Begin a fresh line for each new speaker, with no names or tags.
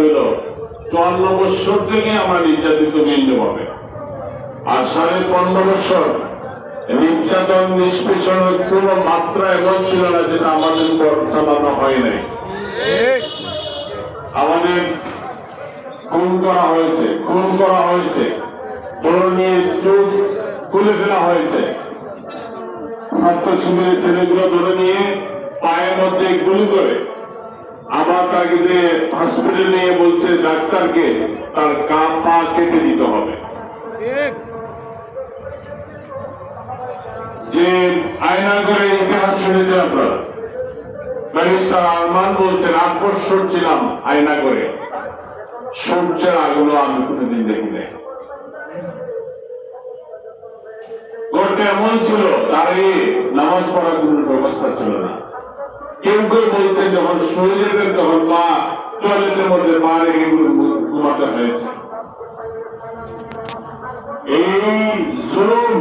হইল 54 বছর থেকে আমরা নির্যাতিত মিলতে পাবে, আর 15.5 বছর নির্যাতন নিষ্পেষণের কোন মাত্রা এমন ছিল না যেটা আমাদের উপর চালানো হয় নাই। আমাদের খুন করা হয়েছে, ধরে নিয়ে চোখ খুলে ফেলা হয়েছে, ছাত্র শিবিরের ছেলেগুলো ধরে নিয়ে পায়ের মধ্যে গুলি করে আবার তাকে হসপিটালে নিয়ে বলছে ডাক্তারকে তার পা কেটে দিতে হবে। যে আয়না করে ইতিহাস শুনেছেন আপনারা, ব্যারিস্টার আরমান বলছেন 8 বছর ছিলাম আয়না করে, সূর্যের আগুলো আমি কোনোদিন দেখি নাই। ঘরটা এমন ছিল দাঁড়িয়ে নামাজ পড়ার কোন ব্যবস্থা ছিল না। কেউ কেউ বলছেন যখন শুয়ে যেতেন তখন পা টয়লেটের মধ্যে পা রেখে ঘুমাতে হয়েছে। এই জুলুম